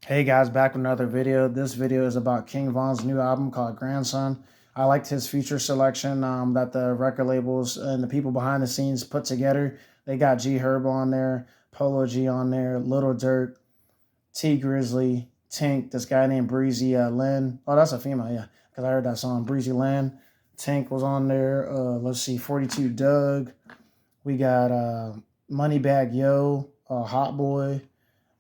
Hey guys, back with another video. This video is about Kingvon's new album called Grandson. I liked his feature selection that the record labels and the people behind the scenes put together. They got G Herbo on there, Polo G on there, Little Dirt, T Grizzly, Tink, this guy named Breezy Lynn. Oh, that's a female, yeah, because I heard that song. Breezy Lynn. Tink was on there. Let's see, 42 Doug. We got Moneybag Yo, Hot Boy.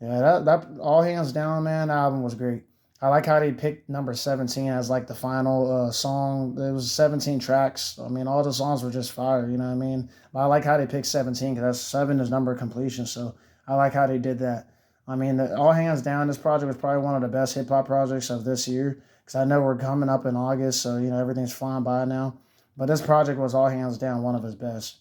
Yeah, that all hands down, man, that album was great. I like how they picked number 17 as like the final song. There was 17 tracks. I mean, all the songs were just fire, you know what I mean? But I like how they picked 17 because that's seven is number of completion. So I like how they did that. I mean, all hands down, this project was probably one of the best hip hop projects of this year because I know we're coming up in August, so you know everything's flying by now. But this project was all hands down one of his best.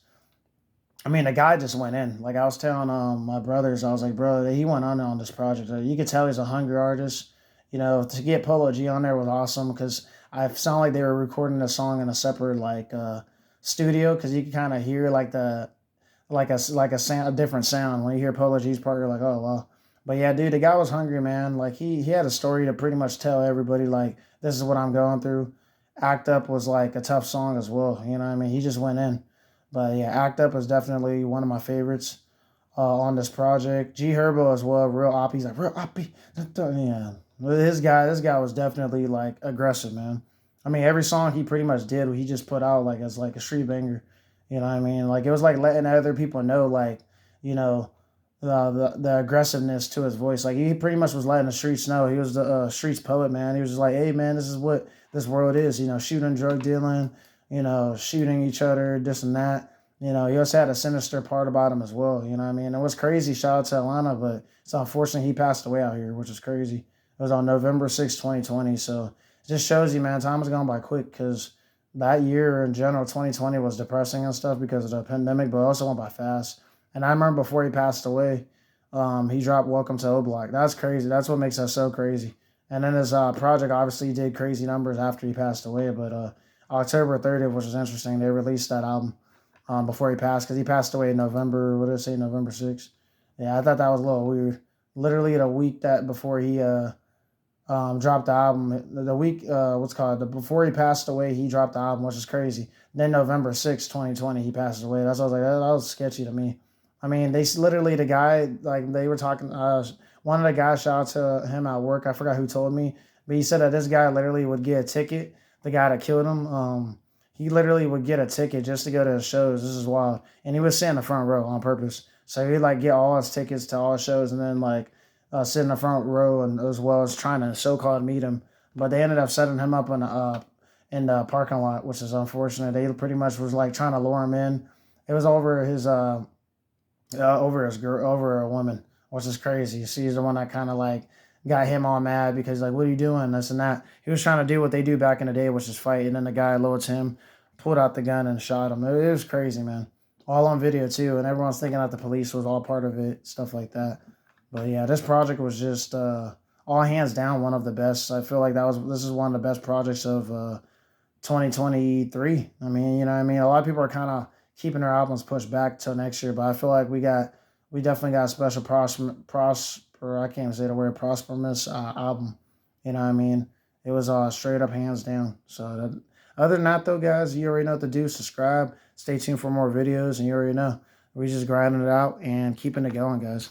I mean, the guy just went in. Like I was telling my brothers, I was like, bro, he went on this project. You could tell he's a hungry artist. You know, to get Polo G on there was awesome because I sound like they were recording the song in a separate studio because you could kind of hear like a sound, a different sound when you hear Polo G's part. You're like, oh wow. But yeah, dude, the guy was hungry, man. Like he had a story to pretty much tell everybody. Like this is what I'm going through. Act Up was like a tough song as well. You know what I mean? He just went in. But yeah, Act Up is definitely one of my favorites on this project. G Herbo as well, real oppie. He's like real oppie. Yeah, this guy was definitely like aggressive, man. I mean, every song he pretty much did, he just put out like as like a street banger. You know what I mean? Like it was like letting other people know, like you know, the aggressiveness to his voice. Like he pretty much was letting the streets know. He was the streets poet, man. He was just like, hey, man, this is what this world is. You know, shooting, drug dealing, you know, shooting each other, this and that. You know, he also had a sinister part about him as well. You know what I mean? It was crazy. Shout out to Atlanta, but it's unfortunate he passed away out here, which is crazy. It was on November 6th, 2020. So it just shows you, man, time has gone by quick because that year in general, 2020 was depressing and stuff because of the pandemic, but it also went by fast. And I remember before he passed away, he dropped Welcome to O Block. That's crazy. That's what makes us so crazy. And then his project obviously did crazy numbers after he passed away, but October 30th, which was interesting. They released that album before he passed because he passed away in November. What did I say? November 6th. Yeah, I thought that was a little weird. Literally the week that before he dropped the album, the week before he passed away, he dropped the album, which is crazy. Then November 6th, 2020, he passed away. That's what I was like. That was sketchy to me. I mean, they literally the guy like they were talking. One of the guys, shout out to him at work. I forgot who told me, but he said that this guy literally would get a ticket. The guy that killed him, he literally would get a ticket just to go to his shows. This is wild, and he would sit in the front row on purpose. So he'd like get all his tickets to all his shows, and then like sit in the front row, and as well as trying to so called meet him. But they ended up setting him up in the parking lot, which is unfortunate. They pretty much was like trying to lure him in. It was over his girl, over a woman, which is crazy. She's the one that kind of like got him all mad because like, what are you doing? This and that. He was trying to do what they do back in the day, which is fight. And then the guy loads him, pulled out the gun and shot him. It was crazy, man. All on video too, and everyone's thinking that the police was all part of it, stuff like that. But yeah, this project was just all hands down one of the best. I feel like this is one of the best projects of 2023. I mean, you know what I mean? A lot of people are kind of keeping their albums pushed back till next year, but I feel like we definitely got a special prosper I can't say the word prosperous album. You know what I mean? It was straight up hands down. So other than that though, guys, you already know what to do. Subscribe, stay tuned for more videos, and you already know we just grinding it out and keeping it going, guys.